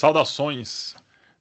Saudações!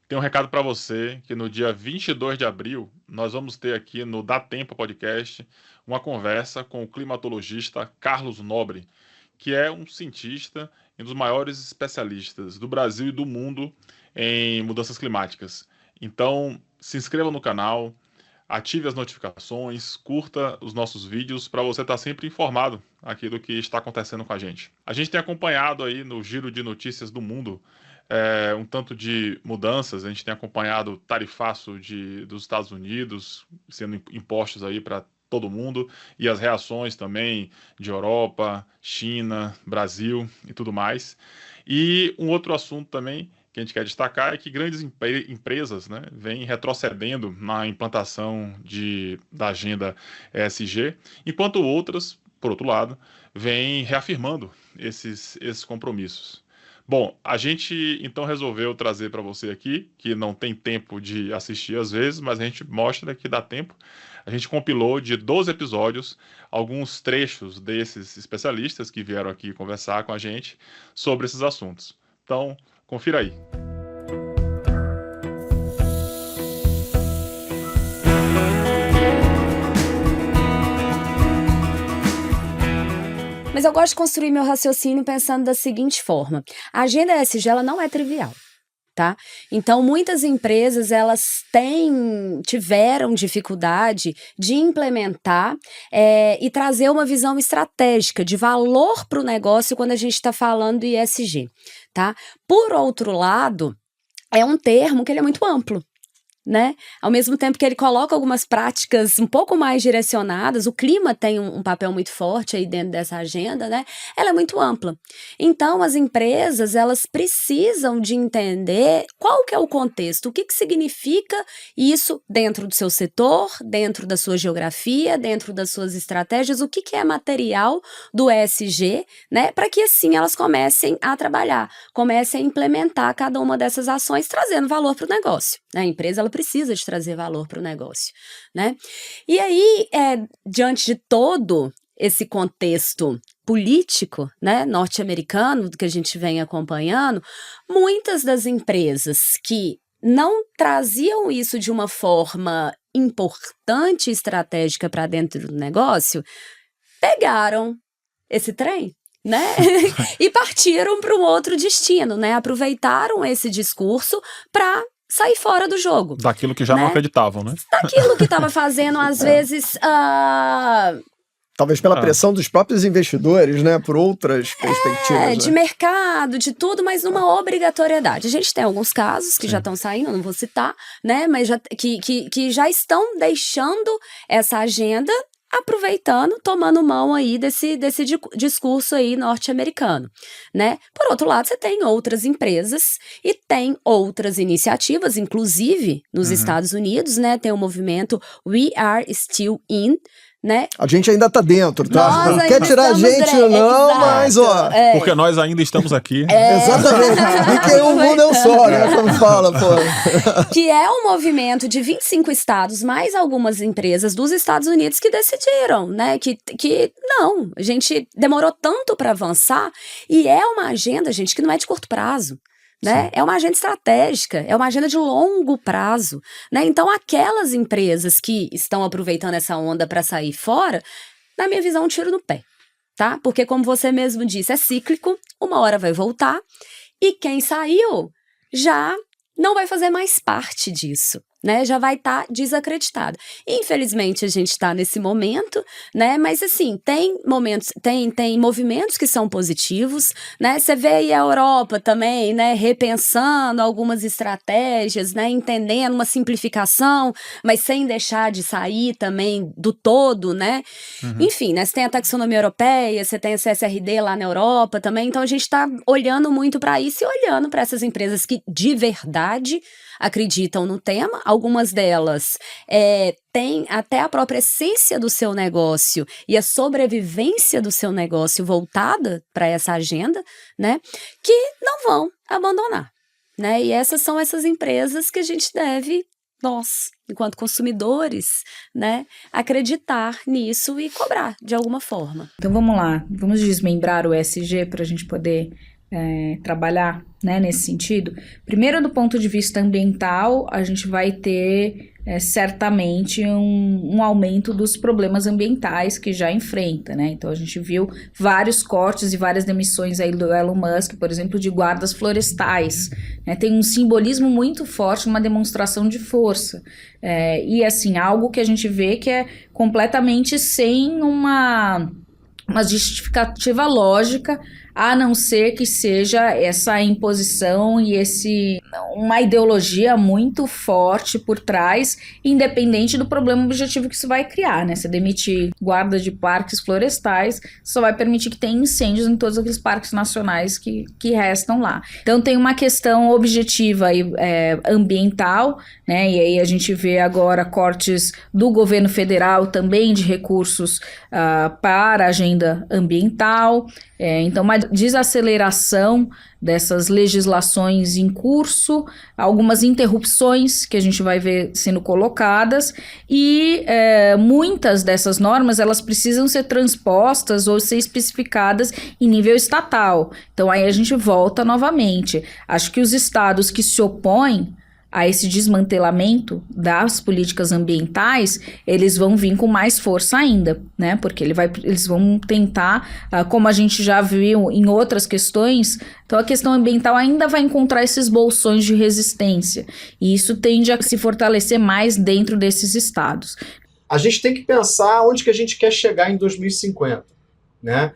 Tenho um recado para você que no dia 22 de abril nós vamos ter aqui no Dá Tempo Podcast uma conversa com o climatologista Carlos Nobre, que é um cientista e um dos maiores especialistas do Brasil e do mundo em mudanças climáticas. Então, se inscreva no canal, ative as notificações, curta os nossos vídeos para você estar sempre informado aqui do que está acontecendo com a gente. A gente tem acompanhado aí no giro de notícias do mundo um tanto de mudanças. A gente tem acompanhado o tarifaço dos Estados Unidos sendo impostos aí para todo mundo e as reações também de Europa, China, Brasil e tudo mais. E um outro assunto também que a gente quer destacar é que grandes empresas, né, vêm retrocedendo na implantação da agenda ESG, enquanto outras, por outro lado, vêm reafirmando esses compromissos. Bom, a gente então resolveu trazer para você aqui, que não tem tempo de assistir às vezes, mas a gente mostra que dá tempo. A gente compilou de 12 episódios alguns trechos desses especialistas que vieram aqui conversar com a gente sobre esses assuntos. Então, confira aí. Mas eu gosto de construir meu raciocínio pensando da seguinte forma: a agenda ESG ela não é trivial, tá? Então, muitas empresas elas tiveram dificuldade de implementar e trazer uma visão estratégica de valor para o negócio quando a gente está falando do ESG, tá? Por outro lado, é um termo que ele é muito amplo, né? Ao mesmo tempo que ele coloca algumas práticas um pouco mais direcionadas, o clima tem um papel muito forte aí dentro dessa agenda, né? Ela é muito ampla. Então, as empresas, elas precisam de entender qual que é o contexto, o que significa isso dentro do seu setor, dentro da sua geografia, dentro das suas estratégias, o que é material do ESG, né? Para que assim elas comecem a trabalhar, comecem a implementar cada uma dessas ações, trazendo valor para o negócio. A empresa, ela precisa de trazer valor para o negócio, né? E aí, diante de todo esse contexto político, né, norte-americano, que a gente vem acompanhando, muitas das empresas que não traziam isso de uma forma importante e estratégica para dentro do negócio, pegaram esse trem, né? E partiram para um outro destino, né? Aproveitaram esse discurso para sair fora do jogo. Daquilo que já não acreditavam, né? Daquilo que estava fazendo, às vezes... Talvez pela pressão dos próprios investidores, né? Por outras perspectivas. De mercado, de tudo, mas numa obrigatoriedade. A gente tem alguns casos que já estão saindo, não vou citar, né? Mas que já estão deixando essa agenda, aproveitando, tomando mão aí desse discurso aí norte-americano, né? Por outro lado, você tem outras empresas e tem outras iniciativas, inclusive nos Estados Unidos, né? Tem o movimento We Are Still In, né? A gente ainda tá dentro, tá? Nós não quer tirar a gente, não, mas ó. Porque nós ainda estamos aqui. Exatamente. E que o mundo é um só, né? Como fala, pô. Que é um movimento de 25 estados, mais algumas empresas dos Estados Unidos que decidiram, né? Que não, a gente demorou tanto para avançar e é uma agenda, gente, que não é de curto prazo. Né? É uma agenda estratégica, é uma agenda de longo prazo, né? Então, aquelas empresas que estão aproveitando essa onda para sair fora, na minha visão, um tiro no pé, tá? Porque, como você mesmo disse, é cíclico, uma hora vai voltar, e quem saiu já não vai fazer mais parte disso, né? Já vai estar desacreditado. Infelizmente, a gente está nesse momento, né? Mas, assim, tem movimentos que são positivos, né? Você vê aí a Europa também, né? Repensando algumas estratégias, né? Entendendo uma simplificação, mas sem deixar de sair também do todo, né? Enfim, né? Você tem a taxonomia europeia, você tem a CSRD lá na Europa também, então a gente está olhando muito para isso e olhando para essas empresas que, de verdade, acreditam no tema. Algumas delas têm até a própria essência do seu negócio e a sobrevivência do seu negócio voltada para essa agenda, né? Que não vão abandonar, né? E essas são essas empresas que a gente deve, nós, enquanto consumidores, né, acreditar nisso e cobrar de alguma forma. Então vamos lá, vamos desmembrar o ESG para a gente poder trabalhar, né, nesse sentido. Primeiro, do ponto de vista ambiental, a gente vai ter certamente um aumento dos problemas ambientais que já enfrenta, né? Então a gente viu vários cortes e várias demissões aí do Elon Musk, por exemplo, de guardas florestais, né? Tem um simbolismo muito forte, uma demonstração de força, e assim, algo que a gente vê que é completamente sem uma justificativa lógica, a não ser que seja essa imposição e uma ideologia muito forte por trás, independente do problema objetivo que isso vai criar, né? Você demitir guarda de parques florestais, só vai permitir que tenha incêndios em todos aqueles parques nacionais que restam lá. Então tem uma questão objetiva e ambiental, né? E aí a gente vê agora cortes do governo federal também de recursos para a agenda ambiental. Então, uma desaceleração dessas legislações em curso, algumas interrupções que a gente vai ver sendo colocadas, e muitas dessas normas elas precisam ser transpostas ou ser especificadas em nível estatal. Então, aí a gente volta novamente. Acho que os estados que se opõem a esse desmantelamento das políticas ambientais, eles vão vir com mais força ainda, né? Porque eles vão tentar, como a gente já viu em outras questões, então a questão ambiental ainda vai encontrar esses bolsões de resistência, e isso tende a se fortalecer mais dentro desses estados. A gente tem que pensar onde que a gente quer chegar em 2050, né?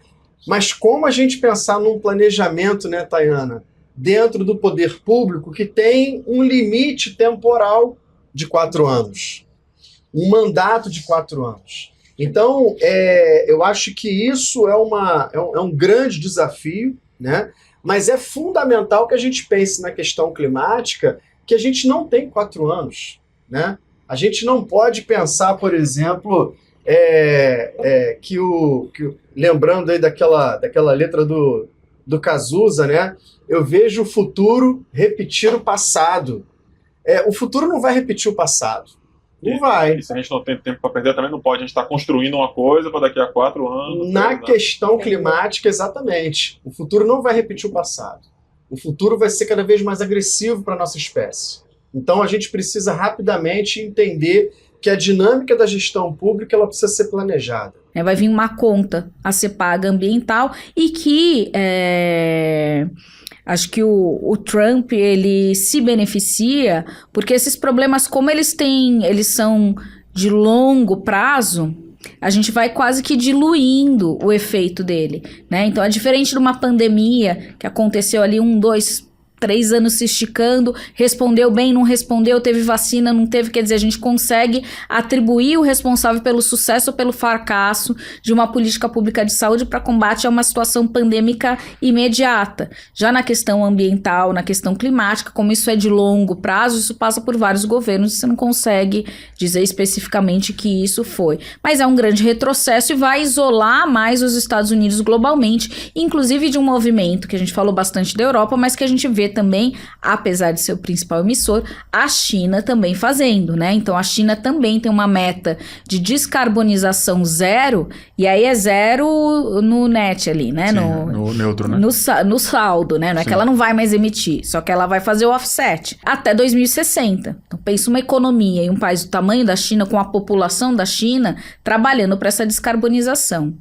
Mas como a gente pensar num planejamento, né, Tayana, dentro do poder público que tem um limite temporal de 4 anos, um mandato de 4 anos. Então, eu acho que isso é um grande desafio, né? Mas é fundamental que a gente pense na questão climática, que a gente não tem 4 anos, né? A gente não pode pensar, por exemplo, lembrando aí daquela letra do Cazuza, né? Eu vejo o futuro repetir o passado. O futuro não vai repetir o passado. Não vai. E se a gente não tem tempo para perder, também não pode. A gente está construindo uma coisa para daqui a 4 anos. Na questão climática, exatamente. O futuro não vai repetir o passado. O futuro vai ser cada vez mais agressivo para a nossa espécie. Então a gente precisa rapidamente entender que a dinâmica da gestão pública ela precisa ser planejada. Vai vir uma conta a ser paga ambiental e que acho que o Trump ele se beneficia porque esses problemas, como eles são de longo prazo, a gente vai quase que diluindo o efeito dele, né? Então é diferente de uma pandemia que aconteceu ali 1, 2, 3 anos se esticando, respondeu bem, não respondeu, teve vacina, não teve, quer dizer, a gente consegue atribuir o responsável pelo sucesso ou pelo fracasso de uma política pública de saúde para combate a uma situação pandêmica imediata. Já na questão ambiental, na questão climática, como isso é de longo prazo, isso passa por vários governos e você não consegue dizer especificamente que isso foi. Mas é um grande retrocesso e vai isolar mais os Estados Unidos globalmente, inclusive de um movimento que a gente falou bastante da Europa, mas que a gente vê também, apesar de ser o principal emissor, a China também fazendo, né? Então a China também tem uma meta de descarbonização zero, e aí é zero no net ali, né? Sim, no neutro, né? No saldo, né? Não é Sim. que ela não vai mais emitir, só que ela vai fazer o offset até 2060. Então pensa uma economia e um país do tamanho da China, com a população da China, trabalhando para essa descarbonização.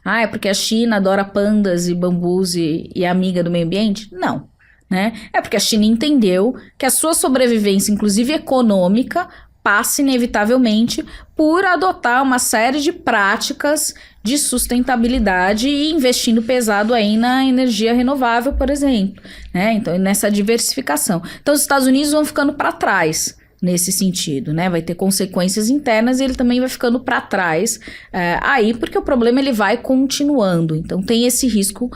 É porque a China adora pandas e bambus e é amiga do meio ambiente? Não. Né? É porque a China entendeu que a sua sobrevivência, inclusive econômica, passa inevitavelmente por adotar uma série de práticas de sustentabilidade e investindo pesado aí na energia renovável, por exemplo, né? Então, nessa diversificação. Então, os Estados Unidos vão ficando para trás nesse sentido, né? Vai ter consequências internas e ele também vai ficando para trás aí, porque o problema ele vai continuando. Então tem esse risco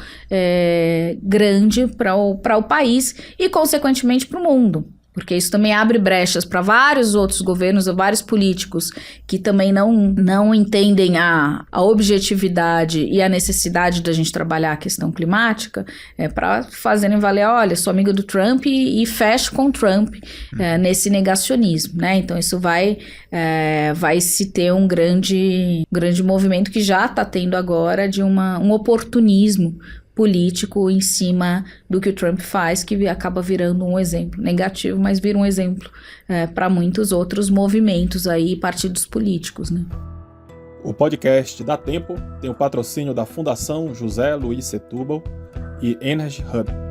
grande para o país e, consequentemente, para o mundo. Porque isso também abre brechas para vários outros governos, vários políticos que também não entendem a objetividade e a necessidade da gente trabalhar a questão climática, para fazerem valer, olha, sou amiga do Trump e fecho com o Trump nesse negacionismo, né? Então isso vai se ter um grande movimento que já está tendo agora de um oportunismo político em cima do que o Trump faz, que acaba virando um exemplo negativo, mas vira um exemplo para muitos outros movimentos aí, partidos políticos, né? O podcast Dá Tempo tem o patrocínio da Fundação José Luiz Setúbal e Energy Hub.